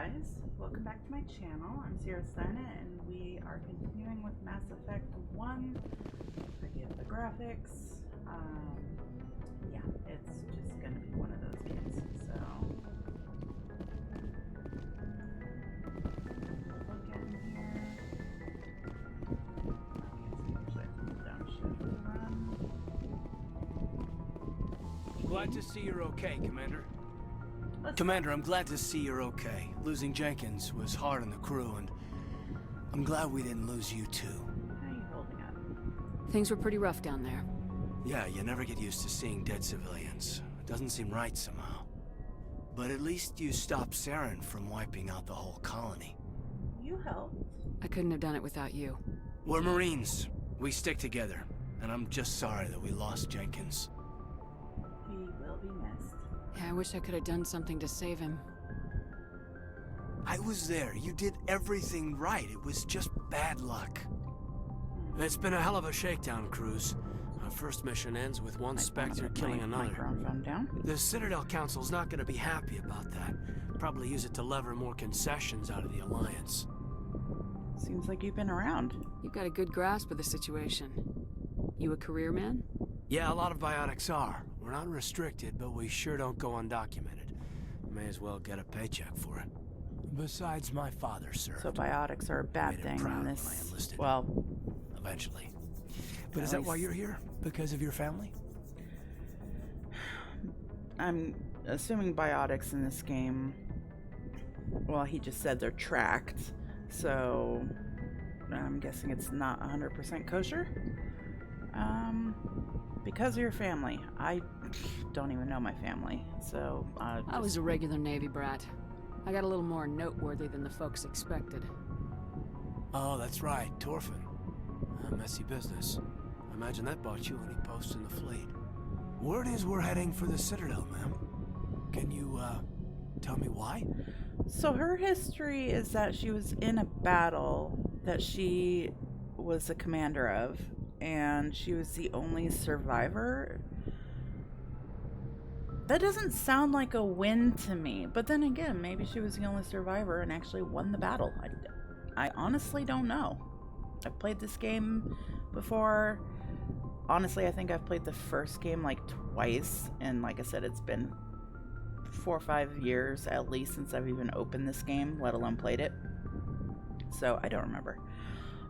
guys, welcome back to my channel. I'm Ciarasteina and we are continuing with Mass Effect 1. Forgive the graphics. Yeah, it's just gonna be one of those games, so look at in here. Actually, I have to hold down shift to run. Glad to see you're okay, Commander. Commander, I'm glad to see you're okay. Losing Jenkins was hard on the crew, and I'm glad we didn't lose you too. How are you holding up? Things were pretty rough down there. Yeah, you never get used to seeing dead civilians. It doesn't seem right somehow. But at least you stopped Saren from wiping out the whole colony. You helped. I couldn't have done it without you. We're Marines. We stick together. And I'm just sorry that we lost Jenkins. He will be missed. Yeah, I wish I could have done something to save him. I was there. You did everything right. It was just bad luck. It's been a hell of a shakedown cruise. Our first mission ends with one Spectre killing another. Phone down. The Citadel Council's not going to be happy about that. Probably use it to lever more concessions out of the Alliance. Seems like you've been around. You've got a good grasp of the situation. You a career man? Yeah, a lot of biotics are. We're not restricted, but we sure don't go undocumented. May as well get a paycheck for it. Besides, my father served. So biotics are a bad thing in this. Well, eventually. But is that why you're here? Because of your family? I'm assuming biotics in this game. Well, he just said they're tracked, so I'm guessing it's not 100% kosher. Because of your family. I don't even know my family, so I was a regular Navy brat. I got a little more noteworthy than the folks expected. Oh, that's right, Torfin. A messy business. I imagine that bought you any posts in the fleet. Word is we're heading for the Citadel, ma'am. Can you, tell me why? So her history is that she was in a battle that she was a commander of, and she was the only survivor. That doesn't sound like a win to me, but then again, maybe she was the only survivor and actually won the battle. I honestly don't know. I've played this game before. Honestly, I think I've played the first game like twice, and like I said, it's been 4 or 5 years at least since I've even opened this game, let alone played it. So I don't remember.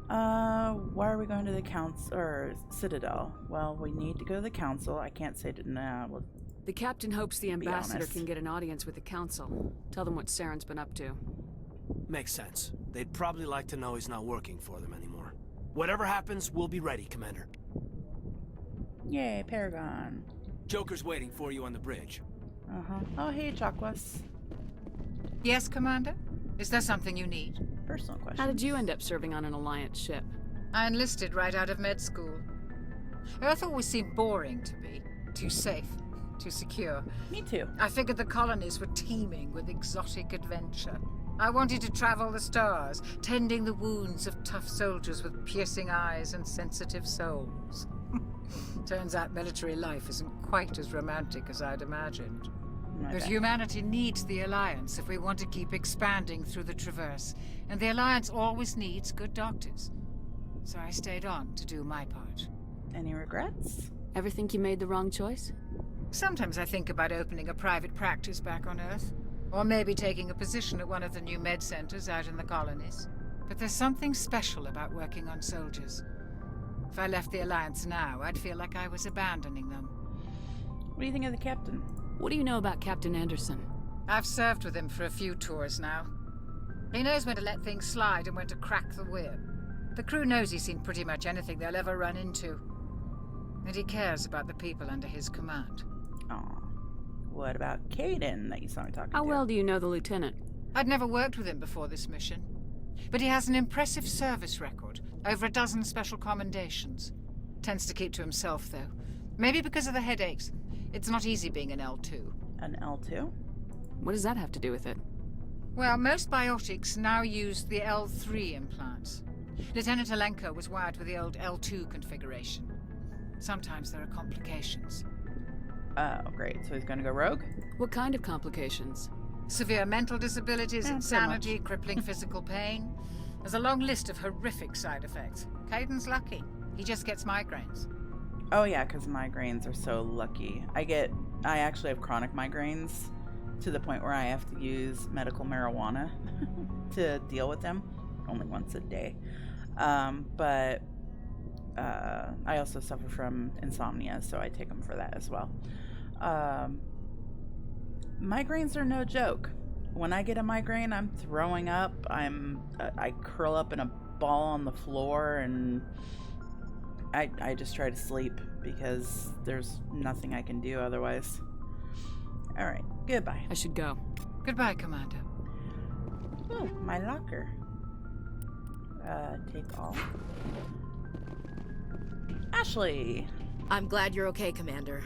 Why are we going to the council or Citadel? Well, we need to go to the council. I can't say to well, the captain hopes the ambassador can get an audience with the council. Tell them what Saren's been up to. Makes sense. They'd probably like to know he's not working for them anymore. Whatever happens, we'll be ready, Commander. Yay, Paragon. Joker's waiting for you on the bridge. Oh, hey, Chakwas. Yes, Commander? Is there something you need? Personal question. How did you end up serving on an Alliance ship? I enlisted right out of med school. Earth always seemed boring to me. Too safe, too secure. Me too. I figured the colonies were teeming with exotic adventure. I wanted to travel the stars, tending the wounds of tough soldiers with piercing eyes and sensitive souls. Turns out military life isn't quite as romantic as I'd imagined. But humanity needs the Alliance if we want to keep expanding through the Traverse, and the Alliance always needs good doctors. So I stayed on to do my part. Any regrets? Ever think you made the wrong choice? Sometimes I think about opening a private practice back on Earth, or maybe taking a position at one of the new med centers out in the colonies. But there's something special about working on soldiers. If I left the Alliance now, I'd feel like I was abandoning them. What do you think of the captain? What do you know about Captain Anderson? I've served with him for a few tours now. He knows when to let things slide and when to crack the whip. The crew knows he's seen pretty much anything they'll ever run into. And he cares about the people under his command. Aw. What about Caden that you saw me talking to? How well do you know the lieutenant? I'd never worked with him before this mission. But he has an impressive service record. Over a dozen special commendations. Tends to keep to himself, though. Maybe because of the headaches. It's not easy being an L2. An L2? What does that have to do with it? Well, most biotics now use the L3 implants. Lieutenant Alenko was wired with the old L2 configuration. Sometimes there are complications. Oh, great. So he's gonna go rogue? What kind of complications? Severe mental disabilities, so insanity, much. crippling physical pain. There's a long list of horrific side effects. Caden's lucky. He just gets migraines. Oh yeah, because migraines are so lucky. I actually have chronic migraines to the point where I have to use medical marijuana to deal with them, only once a day. But I also suffer from insomnia, so I take them for that as well. Migraines are no joke. When I get a migraine, I'm throwing up. I curl up in a ball on the floor, and I just try to sleep because there's nothing I can do otherwise. All right, goodbye. I should go. Goodbye, Commander. Ooh, my locker. Take all. Ashley! I'm glad you're okay, Commander.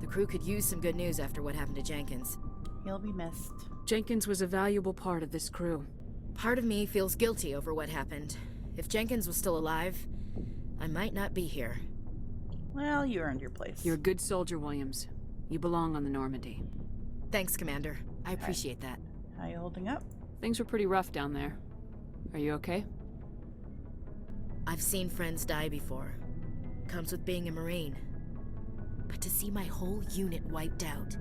The crew could use some good news after what happened to Jenkins. He'll be missed. Jenkins was a valuable part of this crew. Part of me feels guilty over what happened. If Jenkins was still alive, I might not be here. Well, you earned your place. You're a good soldier, Williams. You belong on the Normandy. Thanks, Commander. I appreciate that. How you holding up? Things were pretty rough down there. Are you okay? I've seen friends die before. Comes with being a Marine. But to see my whole unit wiped out,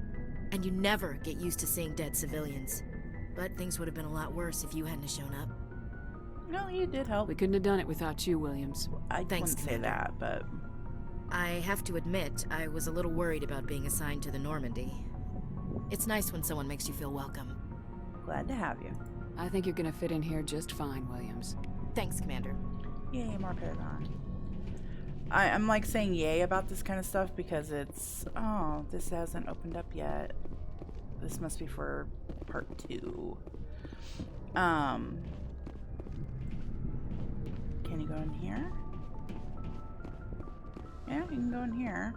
and you never get used to seeing dead civilians. But things would have been a lot worse if you hadn't shown up. No, you did help. We couldn't have done it without you, Williams. I Thanks, wouldn't say Commander. that, but I have to admit, I was a little worried about being assigned to the Normandy. It's nice when someone makes you feel welcome. glad to have you. I think you're gonna fit in here just fine, Williams. Thanks, Commander. Yay, more Paragon. I'm like saying yay about this kind of stuff because it's, oh, this hasn't opened up yet. This must be for part 2. Can you go in here? Yeah, you can go in here.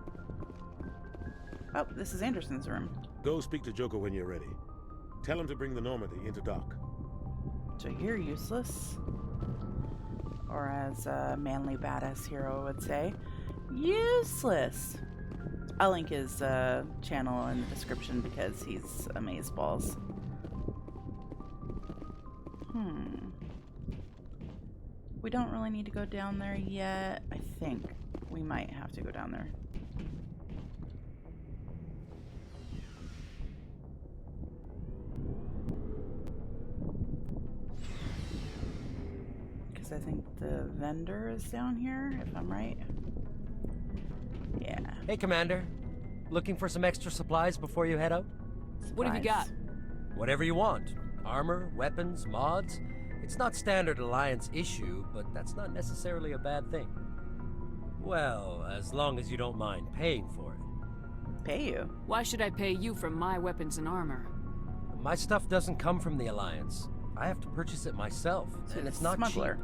Oh, this is Anderson's room. Go speak to Joker when you're ready. Tell him to bring the Normandy into dock. So you're useless. Or as a manly badass hero would say, useless. I'll link his channel in the description because he's amazeballs. We don't really need to go down there yet. I think we might have to go down there. Because I think the vendor is down here, if I'm right. Yeah. Hey, Commander. Looking for some extra supplies before you head out? What have you got? Whatever you want. Armor, weapons, mods. It's not standard Alliance issue, but that's not necessarily a bad thing. Well, as long as you don't mind paying for it. Pay you? Why should I pay you for my weapons and armor? My stuff doesn't come from the Alliance. I have to purchase it myself, So and the it's not smuggler. cheap.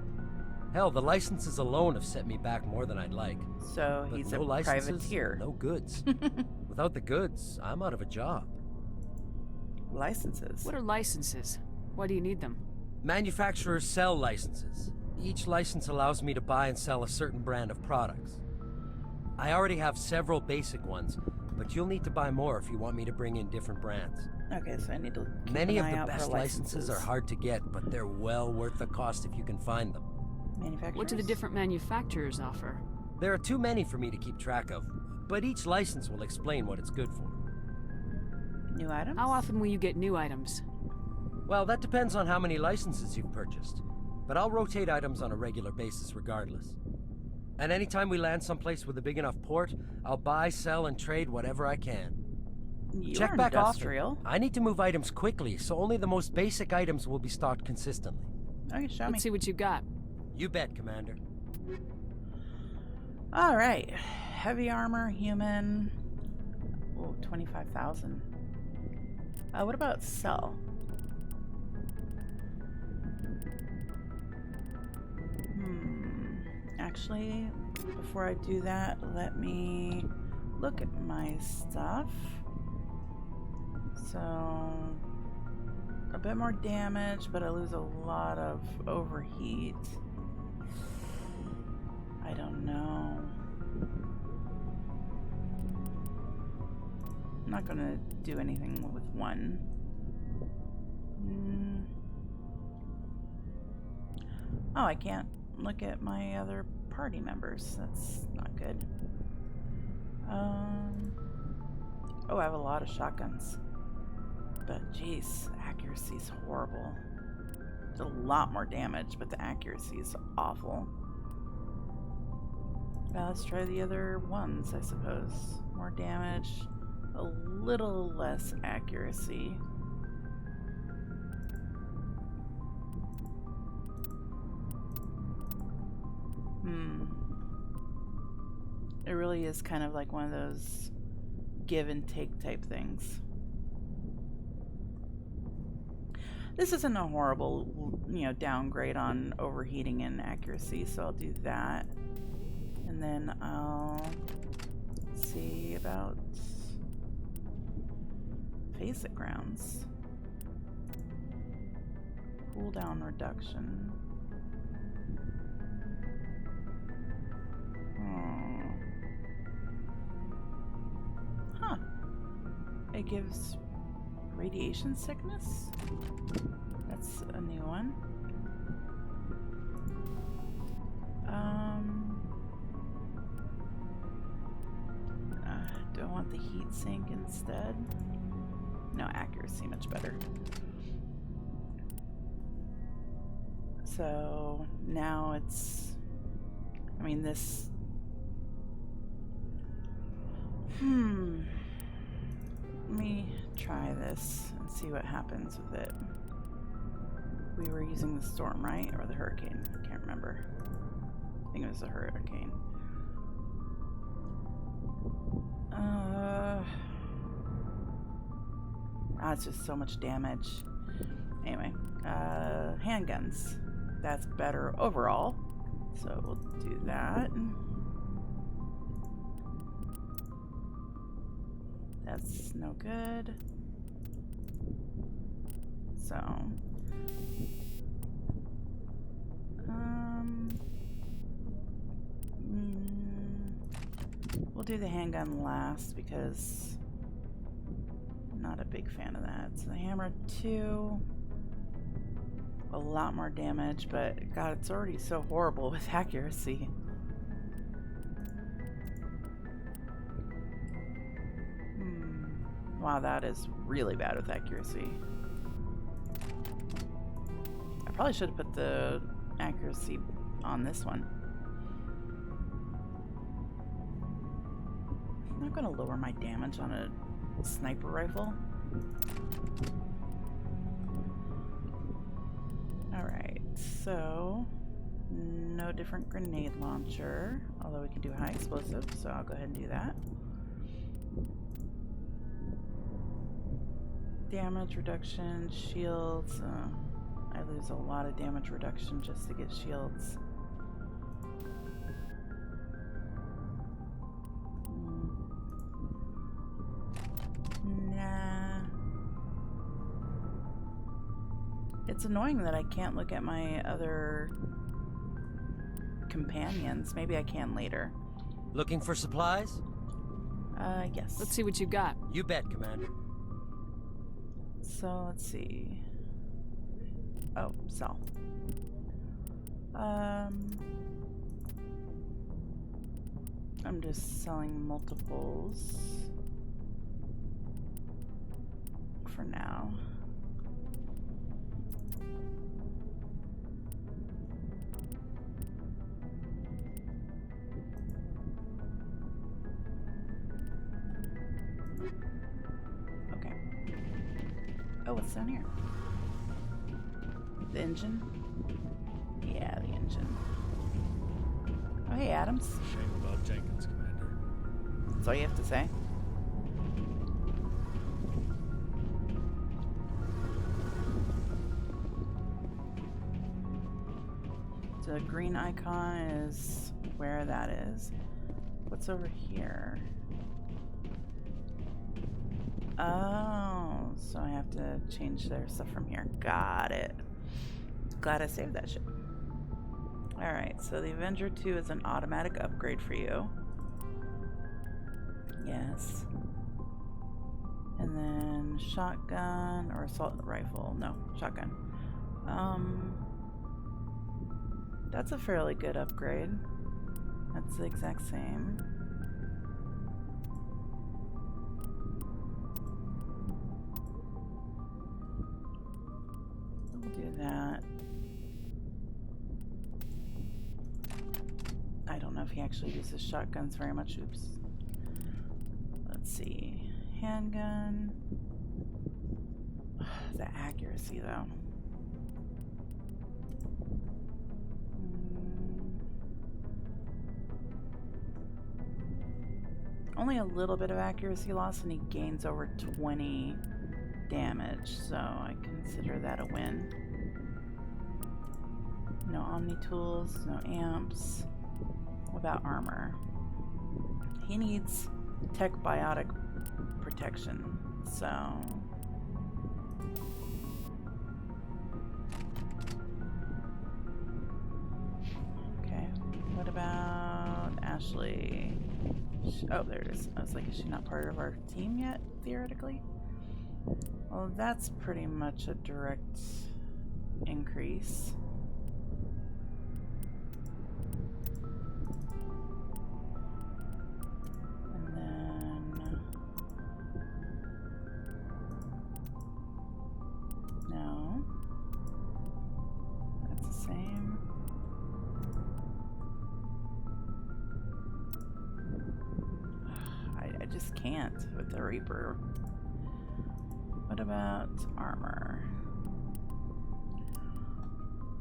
Hell, the licenses alone have set me back more than I'd like. So But he's no a licenses, privateer. no goods. Without the goods, I'm out of a job. Licenses. What are licenses? Why do you need them? Manufacturers sell licenses. Each license allows me to buy and sell a certain brand of products. I already have several basic ones, but you'll need to buy more if you want me to bring in different brands. Okay, so I need to keep Many an of eye the out for best licenses are hard to get, but they're well worth the cost if you can find them. Manufacturers? What do the different manufacturers offer? There are too many for me to keep track of, but each license will explain what it's good for. New items? How often will you get new items? Well, that depends on how many licenses you've purchased, but I'll rotate items on a regular basis regardless. And anytime we land someplace with a big enough port, I'll buy, sell, and trade whatever I can. You Check are back industrial. often. I need to move items quickly, so only the most basic items will be stocked consistently. Okay, show me. Let's see what you got. You bet, Commander. Alright. Heavy armor, human. Oh, 25,000. What about sell? Actually, before I do that, let me look at my stuff. So, a bit more damage, but I lose a lot of overheat. I don't know. I'm not gonna do anything with one. Mm. Oh, I can't look at my other party members. That's not good. Oh, I have a lot of shotguns. But jeez, accuracy's horrible. Did a lot more damage, but the accuracy is awful. Now let's try the other ones, I suppose. More damage, a little less accuracy. It really is kind of like one of those give and take type things. This isn't a horrible, downgrade on overheating and accuracy, so I'll do that. And then I'll see about basic rounds. Cooldown reduction. Huh. It gives radiation sickness? That's a new one. Do I want the heat sink instead? No, accuracy much better. So now it's, this. Let me try this and see what happens with it. We were using the storm, right? Or the hurricane? I can't remember. I think it was the hurricane. It's just so much damage. Anyway, handguns. That's better overall. So we'll do that. That's no good. So, we'll do the handgun last because I'm not a big fan of that. So the hammer 2, a lot more damage, but God, it's already so horrible with accuracy. Wow, that is really bad with accuracy. I probably should have put the accuracy on this one. I'm not going to lower my damage on a sniper rifle. Alright, so no different grenade launcher, although we can do high explosive, so I'll go ahead and do that. Damage reduction, shields. I lose a lot of damage reduction just to get shields. Nah. It's annoying that I can't look at my other companions. Maybe I can later. Looking for supplies? Yes. Let's see what you got. You bet, Commander. So, let's see. Oh, sell. I'm just selling multiples for now. Okay. Oh, what's down here? The engine? Yeah, the engine. Oh, hey, Adams. Shame about Jenkins, Commander. That's all you have to say? The green icon is where that is. What's over here? Oh, so I have to change their stuff from here. Got it. Glad I saved that shit. Alright, so the Avenger 2 is an automatic upgrade for you. Yes. And then shotgun or assault rifle. No, shotgun. That's a fairly good upgrade. That's the exact same. We'll do that. I don't know if he actually uses shotguns very much. Oops. Let's see. Handgun. The accuracy, though. Only a little bit of accuracy loss, and he gains over 20 damage, so I consider that a win. No Omni tools, no amps. What about armor? He needs tech biotic protection, so okay. What about Ashley? Oh, there it is. I was like, is she not part of our team yet, theoretically? Well, that's pretty much a direct increase. And then no, that's the same. I just can't with the Reaper. What about armor?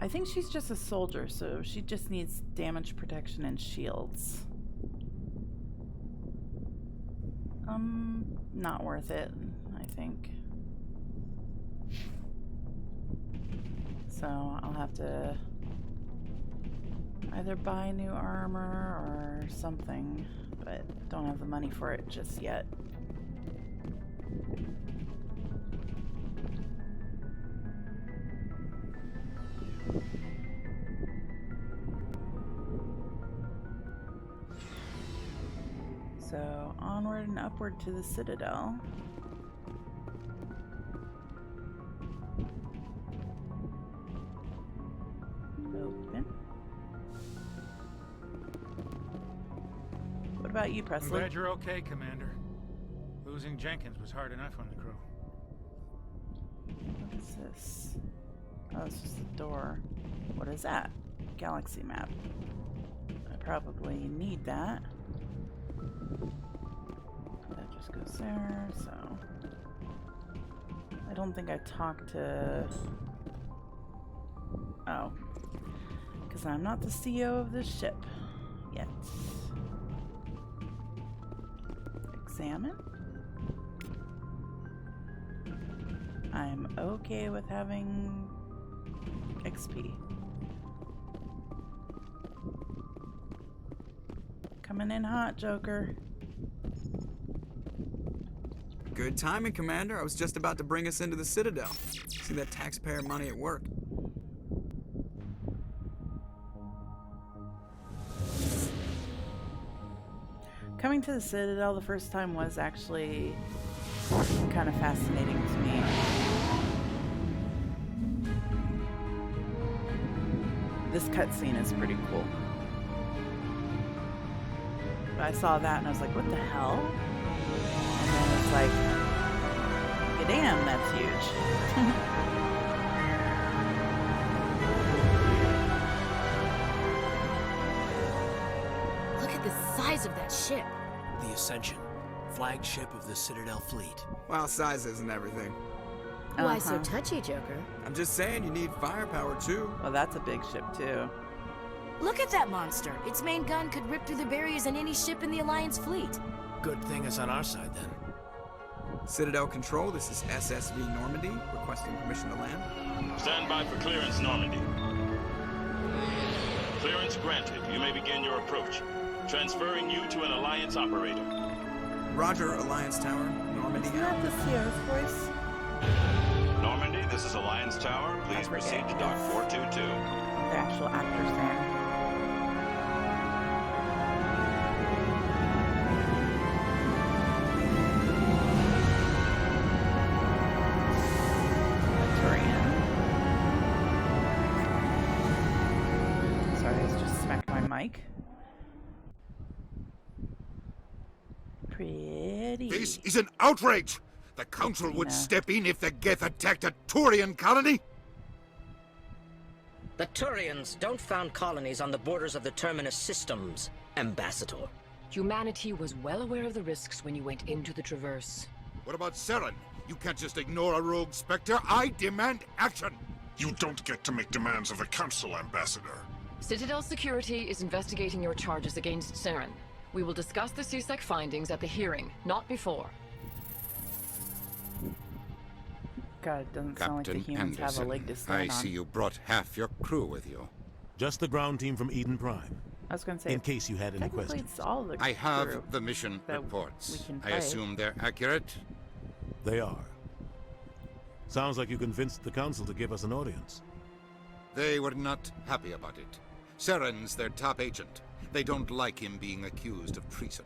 I think she's just a soldier, so she just needs damage protection and shields. Not worth it, I think. So I'll have to either buy new armor or something, but don't have the money for it just yet. So onward and upward to the Citadel. Open. What about you, Presley? I'm glad you're okay, Commander. Losing Jenkins was hard enough on the crew. What is this? Oh, it's just a door. What is that? Galaxy map. I probably need that. That just goes there, so... I don't think I talked to... Oh. Because I'm not the CEO of this ship. Yet. Examine? I'm okay with having XP. Coming in hot, Joker. Good timing, Commander. I was just about to bring us into the Citadel. See that taxpayer money at work. Coming to the Citadel the first time was actually kind of fascinating to me. This cutscene is pretty cool. But I saw that and I was like, what the hell? And then it's like, damn, that's huge. Look at the size of that ship. The Ascension, flagship of the Citadel fleet. Well, size isn't everything. Why so touchy, Joker? I'm just saying you need firepower, too. Well, that's a big ship, too. Look at that monster. Its main gun could rip through the barriers in any ship in the Alliance fleet. Good thing it's on our side, then. Citadel Control, this is SSV Normandy, requesting permission to land. Stand by for clearance, Normandy. Clearance granted. You may begin your approach. Transferring you to an Alliance operator. Roger, Alliance Tower, Normandy. Isn't that the Sierra's voice? Normandy, this is Alliance Tower. Please proceed to Dock 422. The actual actor's there. like. Pretty. This is an outrage! The Council would step in if the Geth attacked a Turian colony? The Turians don't found colonies on the borders of the Terminus systems, Ambassador. Humanity was well aware of the risks when you went into the Traverse. What about Saren? You can't just ignore a rogue Spectre. I demand action! You don't get to make demands of the Council, Ambassador. Citadel Security is investigating your charges against Saren. We will discuss the CSEC findings at the hearing, not before. God, it doesn't sound like the humans have a leg to stand on. I see you brought half your crew with you. Just the ground team from Eden Prime. I was going to say, in case you had any questions. It's all the I have the mission reports. I assume they're accurate? They are. Sounds like you convinced the Council to give us an audience. They were not happy about it. Saren's their top agent. They don't like him being accused of treason.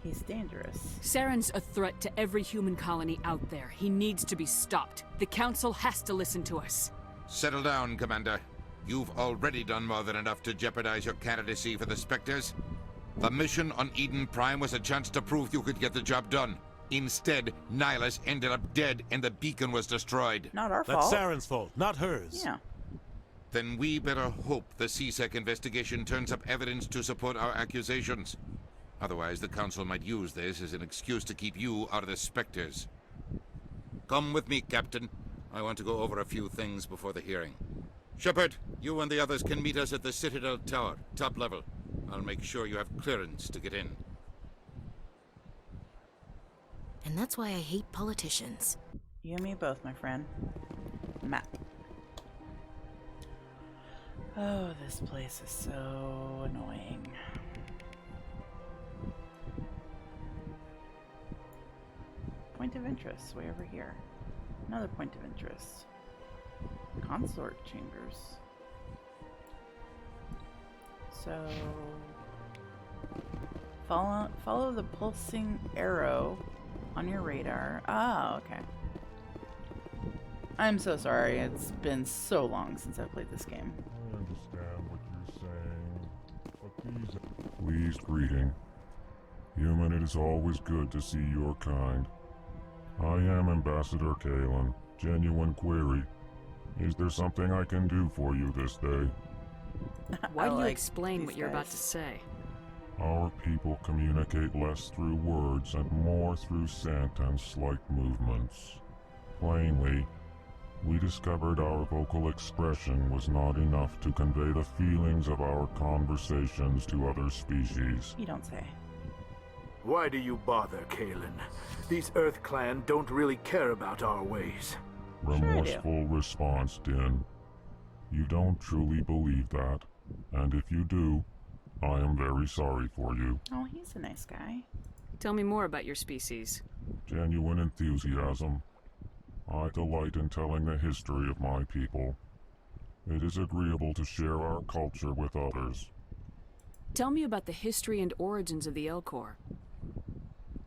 He's dangerous. Saren's a threat to every human colony out there. He needs to be stopped. The Council has to listen to us. Settle down, Commander. You've already done more than enough to jeopardize your candidacy for the Spectres. The mission on Eden Prime was a chance to prove you could get the job done. Instead, Nihilus ended up dead and the beacon was destroyed. Not our fault. That's Saren's fault, not hers. Yeah. Then we better hope the CSEC investigation turns up evidence to support our accusations. Otherwise, the Council might use this as an excuse to keep you out of the Spectres. Come with me, Captain. I want to go over a few things before the hearing. Shepard, you and the others can meet us at the Citadel Tower, top level. I'll make sure you have clearance to get in. And that's why I hate politicians. You and me both, my friend. Map. Oh, this place is so annoying. Point of interest, way over here. Another point of interest. Consort chambers. So follow the pulsing arrow on your radar. Oh, okay. I'm so sorry. It's been so long since I've played this game. I understand what you're saying, but please greeting. Human, it is always good to see your kind. I am Ambassador Kalen. Genuine query. Is there something I can do for you this day? Why do you explain what you're about to say? Our people communicate less through words and more through scent and slight movements. Plainly, we discovered our vocal expression was not enough to convey the feelings of our conversations to other species. You don't say. Why do you bother, Kalen? These Earth Clan don't really care about our ways. Remorseful response, Din. You don't truly believe that, and if you do, I am very sorry for you. Oh, he's a nice guy. Tell me more about your species. Genuine enthusiasm. I delight in telling the history of my people. It is agreeable to share our culture with others. Tell me about the history and origins of the Elcor.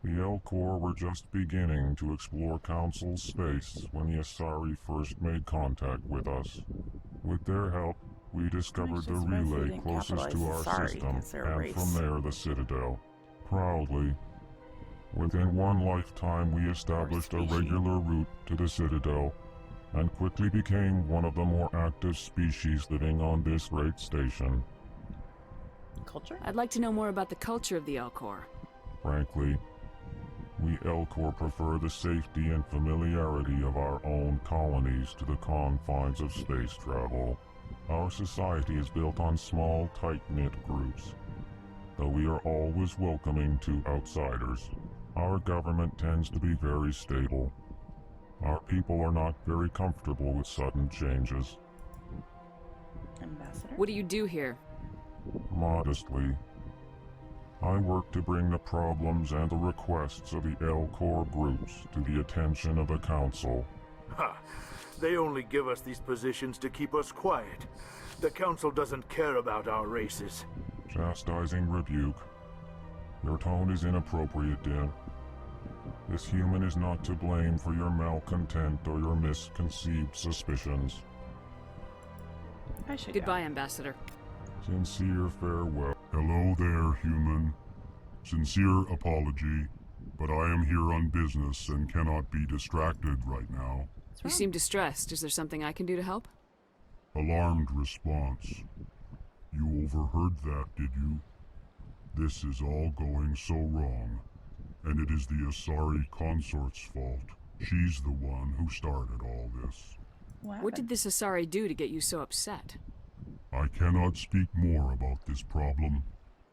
The Elcor were just beginning to explore Council space when the Asari first made contact with us. With their help, we discovered the relay closest to our system, and from there the Citadel. Proudly, within one lifetime we established a regular route to the Citadel, and quickly became one of the more active species living on this great station. Culture? I'd like to know more about the culture of the Elcor. Frankly, we Elcor prefer the safety and familiarity of our own colonies to the confines of space travel. Our society is built on small, tight-knit groups, though we are always welcoming to outsiders. Our government tends to be very stable. Our people are not very comfortable with sudden changes. Ambassador? What do you do here? Modestly, I work to bring the problems and the requests of the Elcor groups to the attention of the Council. Ha! They only give us these positions to keep us quiet. The Council doesn't care about our races. Chastising rebuke. Your tone is inappropriate, Din. This human is not to blame for your malcontent or your misconceived suspicions. I should Goodbye, Ambassador. Sincere farewell. Hello there, human. Sincere apology, but I am here on business and cannot be distracted right now. You seem distressed. Is there something I can do to help? Alarmed response. You overheard that, did you? This is all going so wrong, and it is the Asari consort's fault. She's the one who started all this. What did this Asari do to get you so upset? I cannot speak more about this problem.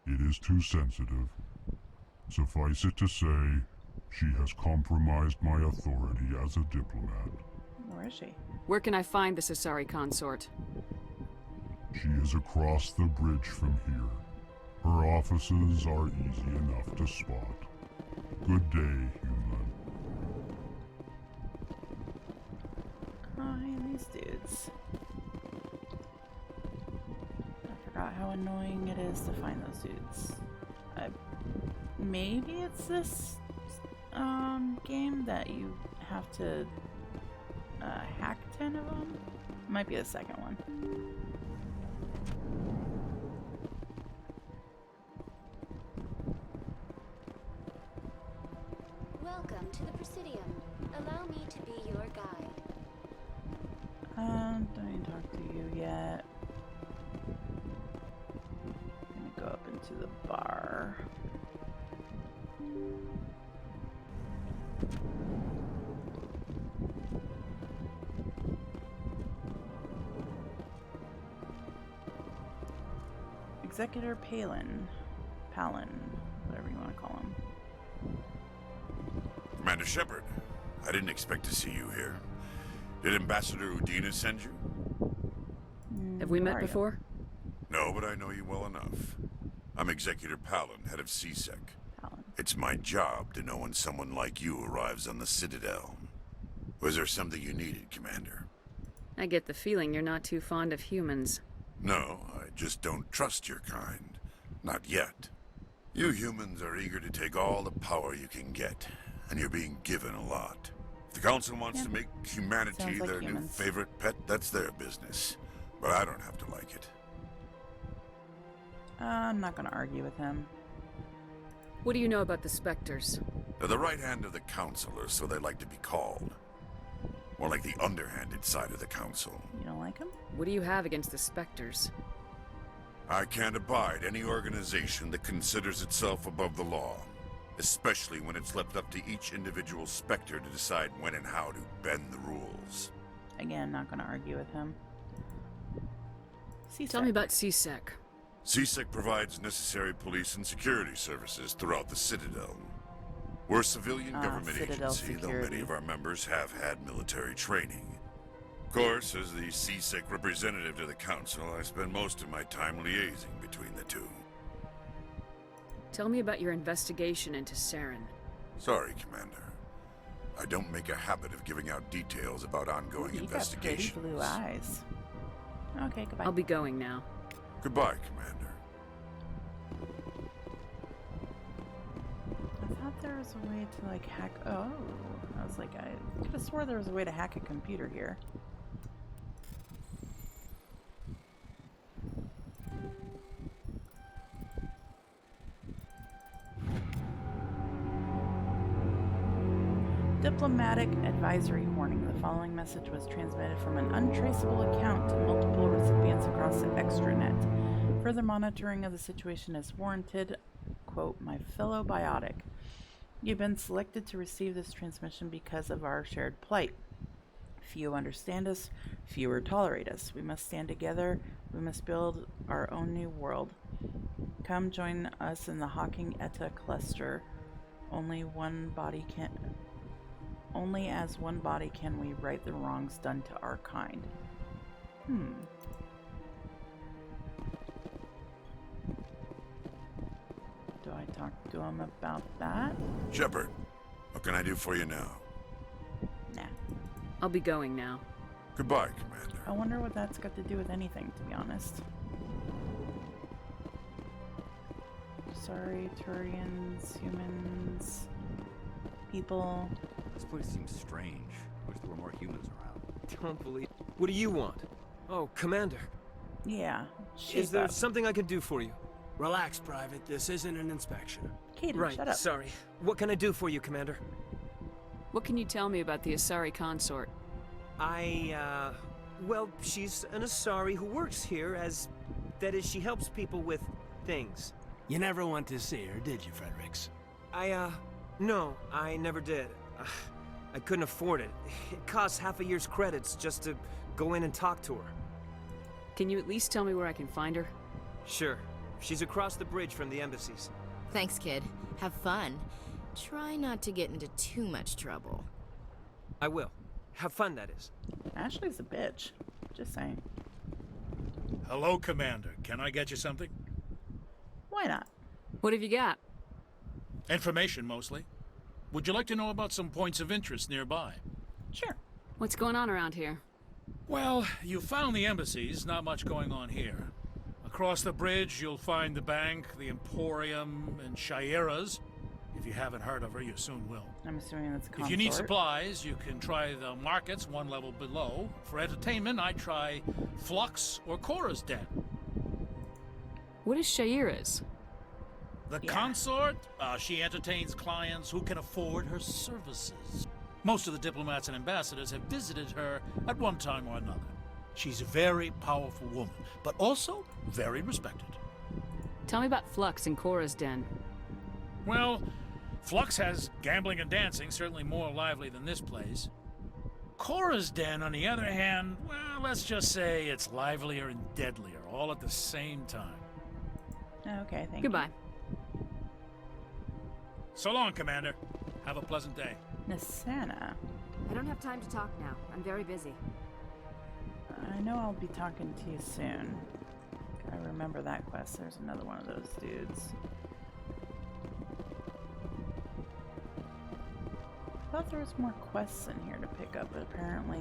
It is too sensitive. Suffice it to say, she has compromised my authority as a diplomat. Where is she? Where can I find this Asari consort? She is across the bridge from here. Her offices are easy enough to spot. Good day, human. Oh, hey, these dudes. I forgot how annoying it is to find those dudes. Maybe it's this game that you have to hack 10 of them? Might be the second one. Welcome to the Presidium. Allow me to be your guide. Don't need to talk to you yet. I'm gonna go up into the bar. Executor Palin, whatever you want to call him. Commander Shepard, I didn't expect to see you here. Did Ambassador Udina send you? Have we met before? No, but I know you well enough. I'm Executor Palin, head of CSEC. It's my job to know when someone like you arrives on the Citadel. Was there something you needed, Commander? I get the feeling you're not too fond of humans. No, I just don't trust your kind. Not yet. You humans are eager to take all the power you can get, and you're being given a lot. If the Council wants to make humanity their new favorite pet, that's their business. But I don't have to like it. I'm not gonna argue with him. What do you know about the Spectres? They're the right hand of the Council, or so they like to be called. More like the underhanded side of the Council. You don't like him? What do you have against the Spectres? I can't abide any organization that considers itself above the law. Especially when it's left up to each individual Spectre to decide when and how to bend the rules. Again, not gonna argue with him. Tell me about CSEC. CSEC provides necessary police and security services throughout the Citadel. We're a civilian government Citadel agency, though security. many of our members have had military training. Of course, as the CSEC representative to the Council, I spend most of my time liaising between the two. Tell me about your investigation into Saren. Sorry, Commander. I don't make a habit of giving out details about ongoing investigations. Got pretty blue eyes. Okay, goodbye. I'll be going now. Goodbye, Commander. I thought there was a way to like hack. Oh, I was like, I could have swore there was a way to hack a computer here. Diplomatic advisory warning. The following message was transmitted from an untraceable account to multiple recipients across the extranet. Further monitoring of the situation is warranted. Quote, my fellow biotic. You've been selected to receive this transmission because of our shared plight. Few understand us, fewer tolerate us. We must stand together. We must build our own new world. Come join us in the Hawking Eta cluster. Only as one body can we right the wrongs done to our kind. Do I talk to him about that? Shepard, what can I do for you now? Nah. I'll be going now. Goodbye, Commander. I wonder what that's got to do with anything, to be honest. Sorry, Turians, humans, people. This place seems strange. Wish there were more humans around. Don't believe. What do you want? Oh, Commander. Yeah. Is there something I can do for you? Relax, Private. This isn't an inspection. Caden, Right, shut up. sorry. What can I do for you, Commander? What can you tell me about the Asari consort? Well, she's an Asari who works here as... That is, she helps people with things. You never went to see her, did you, Fredericks? No, I never did. I couldn't afford it. It costs half a year's credits just to go in and talk to her. Can you at least tell me where I can find her? Sure. She's across the bridge from the embassies. Thanks, kid. Have fun. Try not to get into too much trouble. I will. Have fun, that is. Ashley's a bitch. Just saying. Hello, Commander. Can I get you something? Why not? What have you got? Information, mostly. Would you like to know about some points of interest nearby? Sure. What's going on around here? Well, you found the embassies. Not much going on here. Across the bridge, you'll find the bank, the Emporium, and Shayera's. If you haven't heard of her, you soon will. I'm assuming that's consort. If you need supplies, you can try the markets one level below. For entertainment, I try Flux or Cora's Den. What is Shayera's? The consort, she entertains clients who can afford her services. Most of the diplomats and ambassadors have visited her at one time or another. She's a very powerful woman, but also very respected. Tell me about Flux and Cora's Den. Well, Flux has gambling and dancing, certainly more lively than this place. Cora's Den, on the other hand, well, let's just say it's livelier and deadlier, all at the same time. Okay, thank Goodbye. you. So long, Commander. Have a pleasant day. Nasana. I don't have time to talk now. I'm very busy. I know I'll be talking to you soon. I remember that quest. There's another one of those dudes. I thought there was more quests in here to pick up, but apparently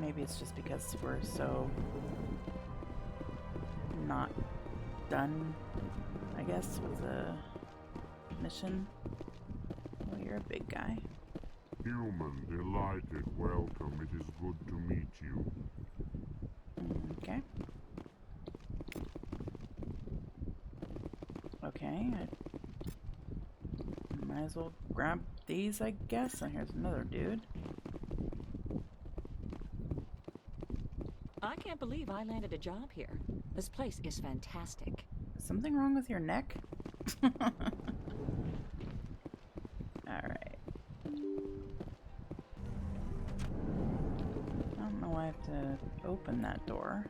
maybe it's just because we're so not done, I guess, with the mission. Well, you're a big guy. Human, delighted, welcome. It is good to meet you. Okay. Okay, I might as well grab these, I guess. And here's another dude. I can't believe I landed a job here. This place is fantastic. Something wrong with your neck? Alright. I don't know why I have to open that door.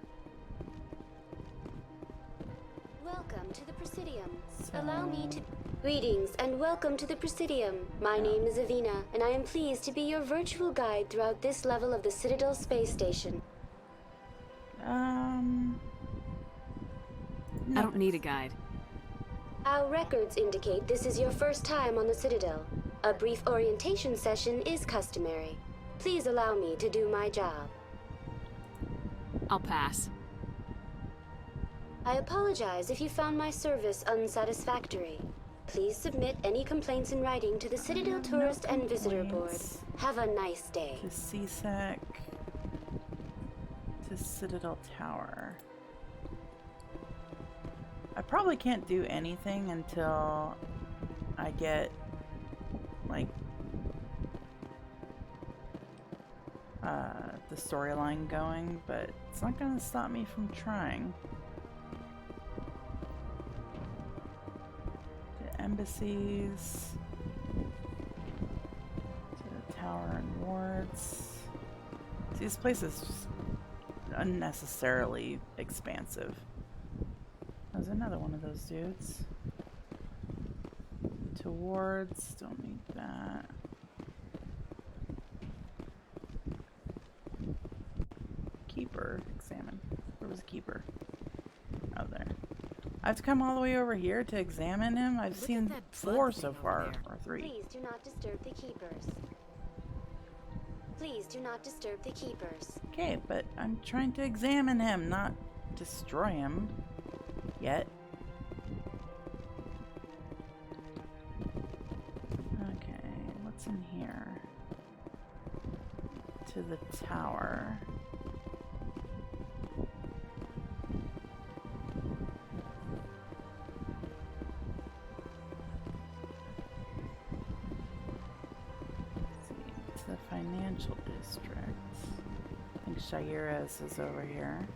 Welcome to the Presidium. Allow me to... Greetings and welcome to the Presidium. My name is Avina, and I am pleased to be your virtual guide throughout this level of the Citadel space station. I don't need a guide. Our records indicate this is your first time on the Citadel. A brief orientation session is customary. Please allow me to do my job. I'll pass. I apologize if you found my service unsatisfactory. Please submit any complaints in writing to the Citadel Tourist and Visitor Board. Have a nice day. To CSEC. To Citadel Tower. I probably can't do anything until I get, like, the storyline going, but it's not gonna stop me from trying. To embassies. To the tower and wards. See, this place is just unnecessarily expansive. There's another one of those dudes. Towards, don't need that. Keeper, examine. Where was the keeper? Oh, there. I have to come all the way over here to examine him? I've seen 4 so far, or 3. Please do not disturb the keepers. Please do not disturb the keepers. Okay, but I'm trying to examine him, not destroy him. Yet. Okay, what's in here? To the tower. Financial district. I think Ciarasteina is over here.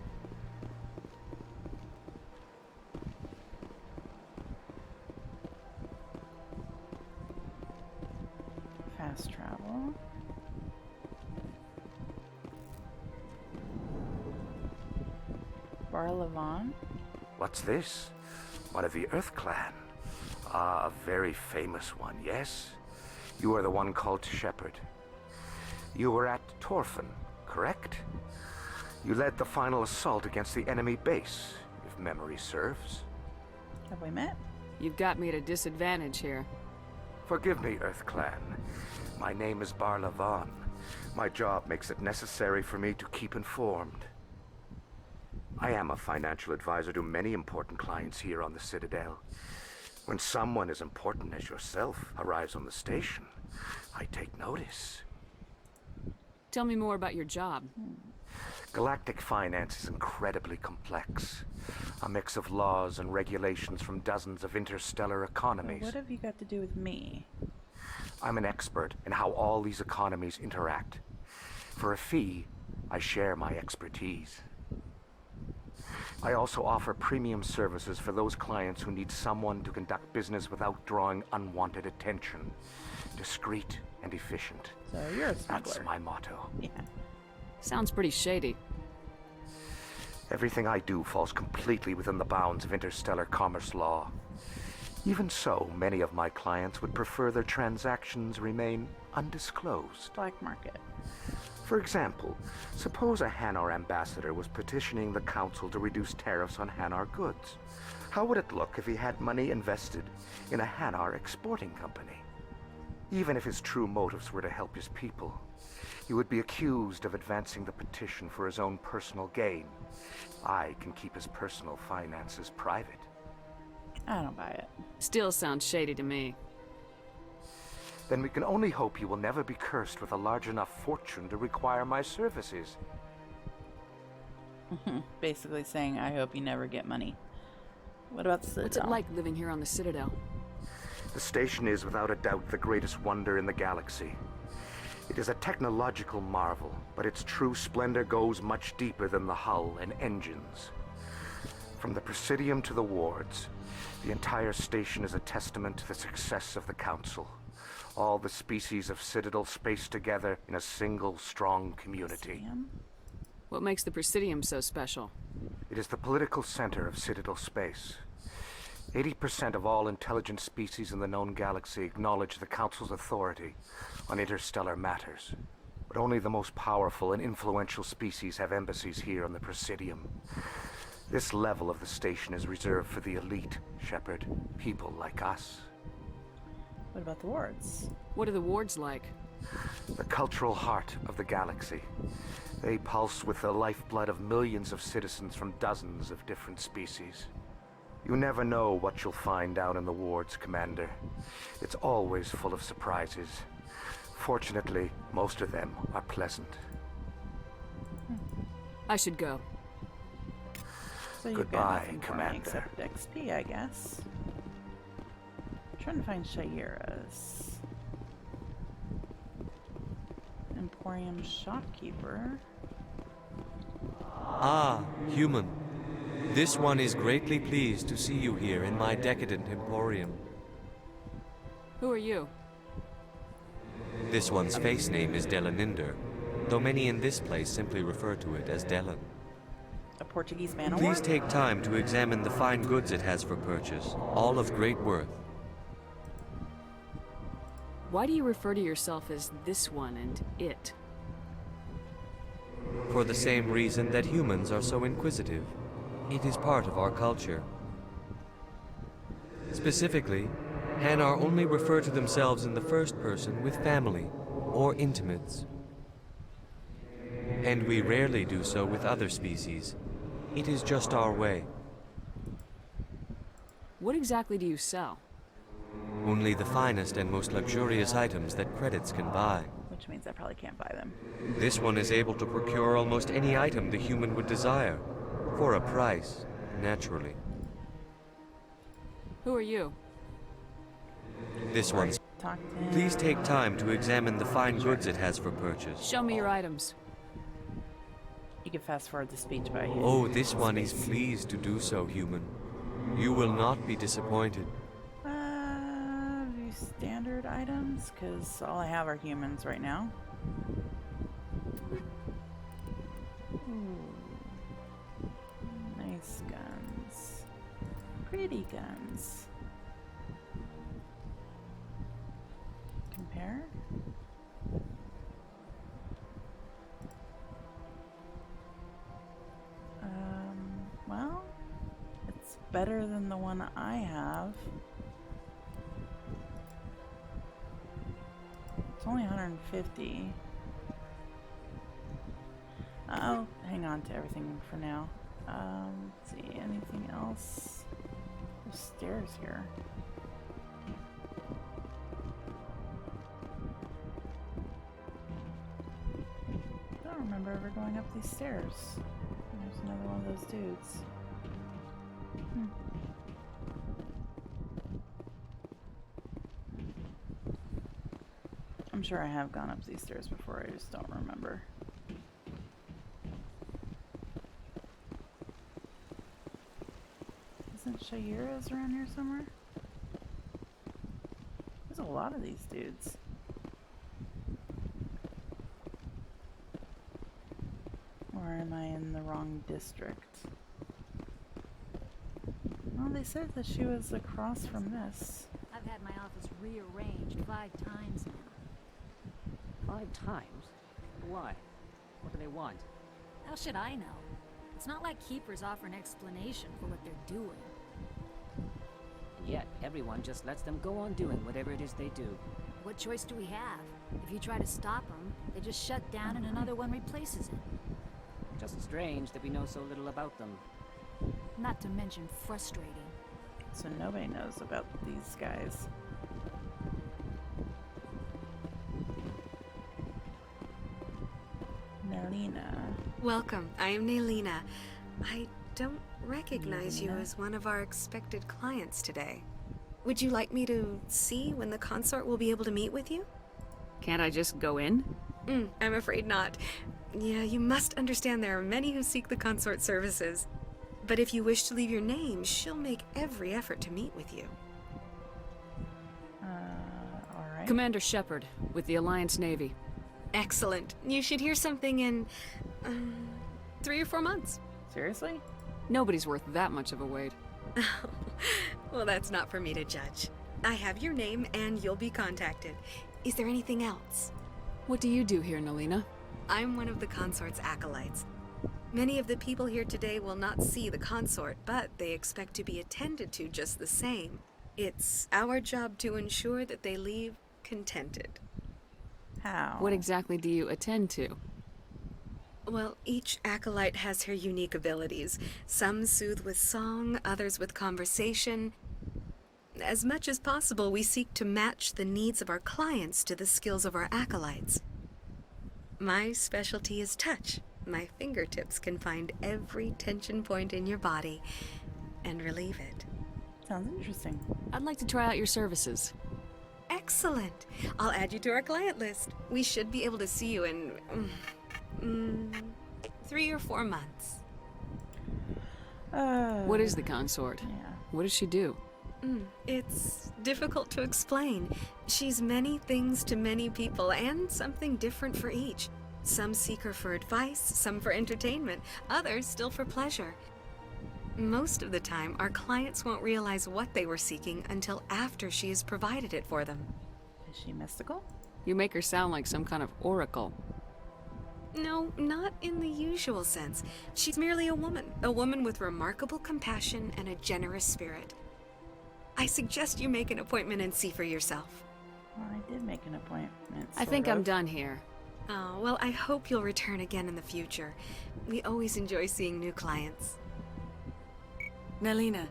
Fast travel. Barlavon. What's this? One of the Earth Clan. Ah, a very famous one, yes? You are the one called Shepard. You were at Torfin, correct? You led the final assault against the enemy base, if memory serves. Have we met? You've got me at a disadvantage here. Forgive me, Earth Clan. My name is Barlavon. My job makes it necessary for me to keep informed. I am a financial advisor to many important clients here on the Citadel. When someone as important as yourself arrives on the station, I take notice. Tell me more about your job. Galactic finance is incredibly complex. A mix of laws and regulations from dozens of interstellar economies. What have you got to do with me? I'm an expert in how all these economies interact. For a fee, I share my expertise. I also offer premium services for those clients who need someone to conduct business without drawing unwanted attention. Discreet and efficient. So you're a smuggler. That's my motto. Yeah. Sounds pretty shady. Everything I do falls completely within the bounds of interstellar commerce law. Even so, many of my clients would prefer their transactions remain undisclosed. Black market. For example, suppose a Hanar ambassador was petitioning the council to reduce tariffs on Hanar goods. How would it look if he had money invested in a Hanar exporting company? Even if his true motives were to help his people, he would be accused of advancing the petition for his own personal gain. I can keep his personal finances private. I don't buy it. Still sounds shady to me. Then we can only hope you will never be cursed with a large enough fortune to require my services. Basically saying, I hope you never get money. What about the Citadel? What's it like living here on the Citadel? The station is without a doubt the greatest wonder in the galaxy. It is a technological marvel, but its true splendor goes much deeper than the hull and engines. From the Presidium to the wards, the entire station is a testament to the success of the Council. All the species of Citadel spaced together in a single, strong community. What makes the Presidium so special? It is the political center of Citadel space. 80% of all intelligent species in the known galaxy acknowledge the Council's authority on interstellar matters. But only the most powerful and influential species have embassies here on the Presidium. This level of the station is reserved for the elite, Shepard. People like us. What about the wards? What are the wards like? The cultural heart of the galaxy. They pulse with the lifeblood of millions of citizens from dozens of different species. You never know what you'll find down in the wards, Commander. It's always full of surprises. Fortunately, most of them are pleasant. I should go. So Goodbye, Commander. Except XP, I guess. I'm trying to find Ciarasteina. Emporium shopkeeper. Ah, human. This one is greatly pleased to see you here in my decadent emporium. Who are you? This one's face name is Delaninder, though many in this place simply refer to it as Delan. A Portuguese man of Please take time to examine the fine goods it has for purchase, all of great worth. Why do you refer to yourself as this one and it? For the same reason that humans are so inquisitive. It is part of our culture. Specifically, Hanar only refer to themselves in the first person with family or intimates. And we rarely do so with other species. It is just our way. What exactly do you sell? Only the finest and most luxurious items that credits can buy. Which means I probably can't buy them. This one is able to procure almost any item the human would desire. For a price, naturally. Who are you? This one's talk to him. Please take time to examine the fine goods it has for purchase. Show me your items. You can fast forward the speech by hitting Oh, this one is space. pleased to do so, human. You will not be disappointed. View standard items, because all I have are humans right now. Ooh. Nice guns. Pretty guns. Compare? Well, it's better than the one I have. It's only 150. I'll hang on to everything for now. Let's see, anything else? There's stairs here. I don't remember ever going up these stairs. There's another one of those dudes. I'm sure I have gone up these stairs before, I just don't remember. Isn't Ciara's around here somewhere? There's a lot of these dudes. Or am I in the wrong district? Well, they said that she was across from this. I've had my office rearranged 5 times now. 5 times? Why? What do they want? How should I know? It's not like keepers offer an explanation for what they're doing. And yet, everyone just lets them go on doing whatever it is they do. What choice do we have? If you try to stop them, they just shut down and another one replaces it. Just strange that we know so little about them. Not to mention frustrating. So nobody knows about these guys. Nelina. Welcome, I am Nelina. I don't recognize you as one of our expected clients today. Would you like me to see when the consort will be able to meet with you? Can't I just go in? I'm afraid not. Yeah, you must understand there are many who seek the consort services. But if you wish to leave your name, she'll make every effort to meet with you. Alright. Commander Shepard, with the Alliance Navy. Excellent. You should hear something in 3 or 4 months. Seriously? Nobody's worth that much of a wait. Well, that's not for me to judge. I have your name and you'll be contacted. Is there anything else? What do you do here, Nelina? I'm one of the consort's acolytes. Many of the people here today will not see the consort, but they expect to be attended to just the same. It's our job to ensure that they leave contented. How? What exactly do you attend to? Well, each acolyte has her unique abilities. Some soothe with song, others with conversation. As much as possible, we seek to match the needs of our clients to the skills of our acolytes. My specialty is touch. My fingertips can find every tension point in your body and relieve it. Sounds interesting. I'd like to try out your services. Excellent. I'll add you to our client list. We should be able to see you in 3 or 4 months. What is the consort? Yeah. What does she do? It's difficult to explain. She's many things to many people, and something different for each. Some seek her for advice, some for entertainment, others still for pleasure. Most of the time, our clients won't realize what they were seeking until after she has provided it for them. Is she mystical? You make her sound like some kind of oracle. No, not in the usual sense. She's merely a woman with remarkable compassion and a generous spirit. I suggest you make an appointment and see for yourself. Well, I did make an appointment. I think I'm done here. Oh, well, I hope you'll return again in the future. We always enjoy seeing new clients. Nelina.